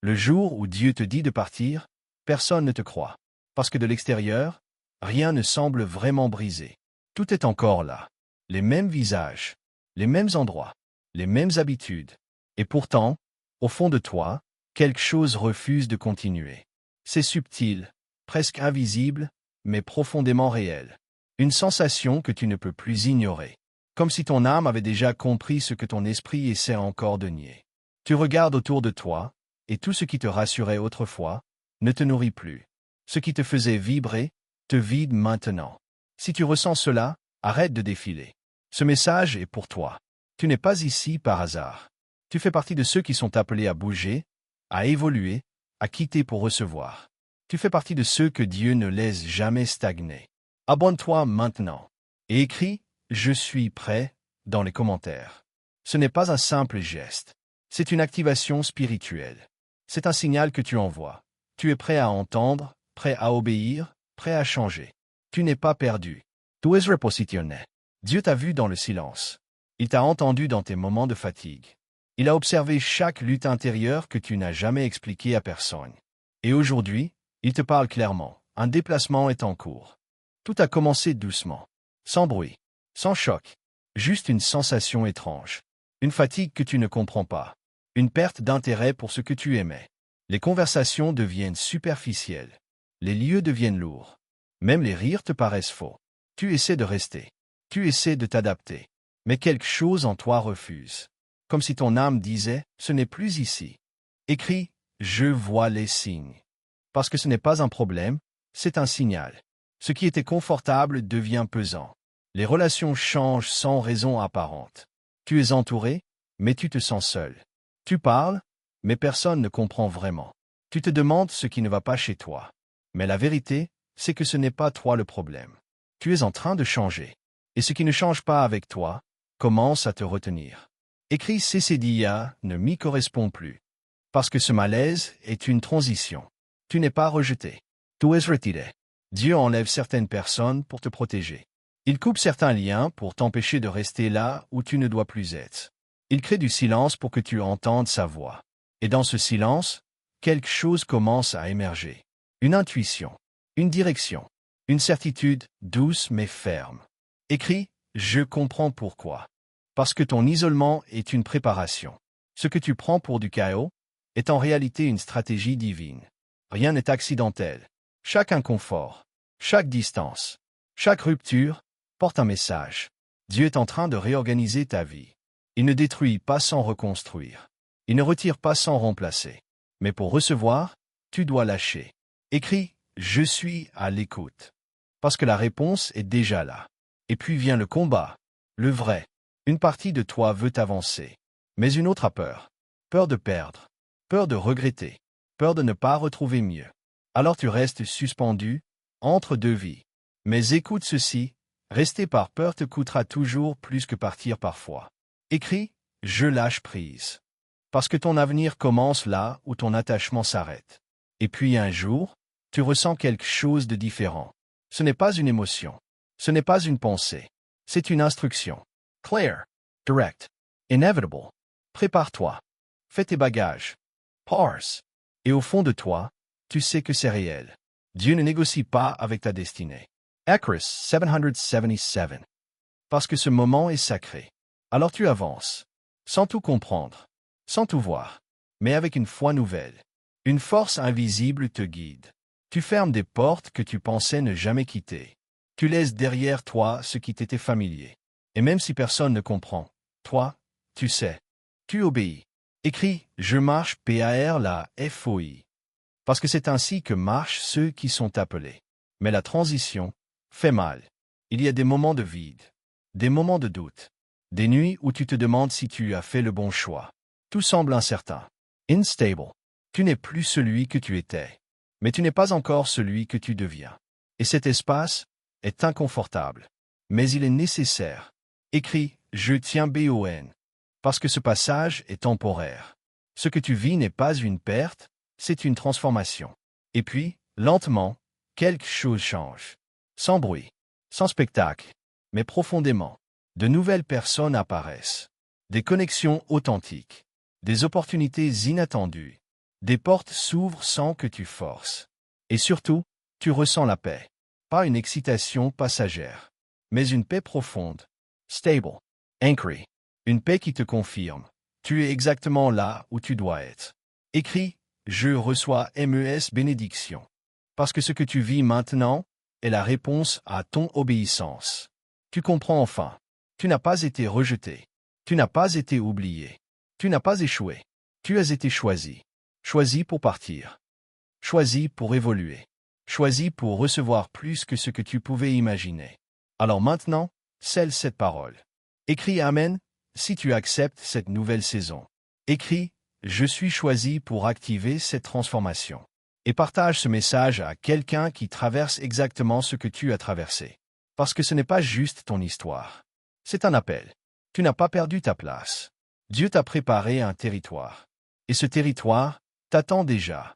Le jour où Dieu te dit de partir, personne ne te croit. Parce que de l'extérieur, rien ne semble vraiment brisé. Tout est encore là. Les mêmes visages, les mêmes endroits, les mêmes habitudes. Et pourtant, au fond de toi, quelque chose refuse de continuer. C'est subtil, presque invisible, mais profondément réel. Une sensation que tu ne peux plus ignorer. Comme si ton âme avait déjà compris ce que ton esprit essaie encore de nier. Tu regardes autour de toi, et tout ce qui te rassurait autrefois ne te nourrit plus. Ce qui te faisait vibrer te vide maintenant. Si tu ressens cela, arrête de défiler. Ce message est pour toi. Tu n'es pas ici par hasard. Tu fais partie de ceux qui sont appelés à bouger, à évoluer, à quitter pour recevoir. Tu fais partie de ceux que Dieu ne laisse jamais stagner. Abonne-toi maintenant et écris « Je suis prêt » dans les commentaires. Ce n'est pas un simple geste. C'est une activation spirituelle. C'est un signal que tu envoies. Tu es prêt à entendre, prêt à obéir, prêt à changer. Tu n'es pas perdu. Tu es repositionné. Dieu t'a vu dans le silence. Il t'a entendu dans tes moments de fatigue. Il a observé chaque lutte intérieure que tu n'as jamais expliquée à personne. Et aujourd'hui, il te parle clairement. Un déplacement est en cours. Tout a commencé doucement. Sans bruit. Sans choc. Juste une sensation étrange. Une fatigue que tu ne comprends pas. Une perte d'intérêt pour ce que tu aimais. Les conversations deviennent superficielles. Les lieux deviennent lourds. Même les rires te paraissent faux. Tu essaies de rester. Tu essaies de t'adapter. Mais quelque chose en toi refuse. Comme si ton âme disait « Ce n'est plus ici ». Écris « Je vois les signes ». Parce que ce n'est pas un problème, c'est un signal. Ce qui était confortable devient pesant. Les relations changent sans raison apparente. Tu es entouré, mais tu te sens seul. Tu parles, mais personne ne comprend vraiment. Tu te demandes ce qui ne va pas chez toi. Mais la vérité, c'est que ce n'est pas toi le problème. Tu es en train de changer. Et ce qui ne change pas avec toi commence à te retenir. Écrit CCDIA ne m'y correspond plus. Parce que ce malaise est une transition. Tu n'es pas rejeté. Tu es retiré. Dieu enlève certaines personnes pour te protéger. Il coupe certains liens pour t'empêcher de rester là où tu ne dois plus être. Il crée du silence pour que tu entendes sa voix. Et dans ce silence, quelque chose commence à émerger. Une intuition, une direction, une certitude douce mais ferme. Écris « Je comprends pourquoi ». Parce que ton isolement est une préparation. Ce que tu prends pour du chaos est en réalité une stratégie divine. Rien n'est accidentel. Chaque inconfort, chaque distance, chaque rupture porte un message. Dieu est en train de réorganiser ta vie. Il ne détruit pas sans reconstruire. Il ne retire pas sans remplacer. Mais pour recevoir, tu dois lâcher. Écris « Je suis à l'écoute ». Parce que la réponse est déjà là. Et puis vient le combat, le vrai. Une partie de toi veut avancer. Mais une autre a peur. Peur de perdre. Peur de regretter. Peur de ne pas retrouver mieux. Alors tu restes suspendu, entre deux vies. Mais écoute ceci, rester par peur te coûtera toujours plus que partir parfois. Écris « Je lâche prise ». Parce que ton avenir commence là où ton attachement s'arrête. Et puis un jour, tu ressens quelque chose de différent. Ce n'est pas une émotion. Ce n'est pas une pensée. C'est une instruction. Claire, direct, inevitable. Prépare-toi. Fais tes bagages. Parse. Et au fond de toi, tu sais que c'est réel. Dieu ne négocie pas avec ta destinée. Acris 777. Parce que ce moment est sacré. Alors tu avances. Sans tout comprendre. Sans tout voir. Mais avec une foi nouvelle. Une force invisible te guide. Tu fermes des portes que tu pensais ne jamais quitter. Tu laisses derrière toi ce qui t'était familier. Et même si personne ne comprend, toi, tu sais. Tu obéis. Écris « Je marche par la foi ». Parce que c'est ainsi que marchent ceux qui sont appelés. Mais la transition fait mal. Il y a des moments de vide. Des moments de doute. Des nuits où tu te demandes si tu as fait le bon choix. Tout semble incertain. Instable. Tu n'es plus celui que tu étais. Mais tu n'es pas encore celui que tu deviens. Et cet espace est inconfortable. Mais il est nécessaire. Écris « Je tiens bon ». Parce que ce passage est temporaire. Ce que tu vis n'est pas une perte, c'est une transformation. Et puis, lentement, quelque chose change. Sans bruit, sans spectacle, mais profondément. De nouvelles personnes apparaissent. Des connexions authentiques. Des opportunités inattendues. Des portes s'ouvrent sans que tu forces. Et surtout, tu ressens la paix. Pas une excitation passagère, mais une paix profonde, stable, ancrée. Une paix qui te confirme. Tu es exactement là où tu dois être. Écris, je reçois MES bénédiction. Parce que ce que tu vis maintenant est la réponse à ton obéissance. Tu comprends enfin. Tu n'as pas été rejeté. Tu n'as pas été oublié. Tu n'as pas échoué. Tu as été choisi. Choisi pour partir. Choisi pour évoluer. Choisi pour recevoir plus que ce que tu pouvais imaginer. Alors maintenant, scelle cette parole. Écris Amen si tu acceptes cette nouvelle saison. Écris, je suis choisi pour activer cette transformation. Et partage ce message à quelqu'un qui traverse exactement ce que tu as traversé. Parce que ce n'est pas juste ton histoire. C'est un appel. Tu n'as pas perdu ta place. Dieu t'a préparé un territoire. Et ce territoire t'attend déjà.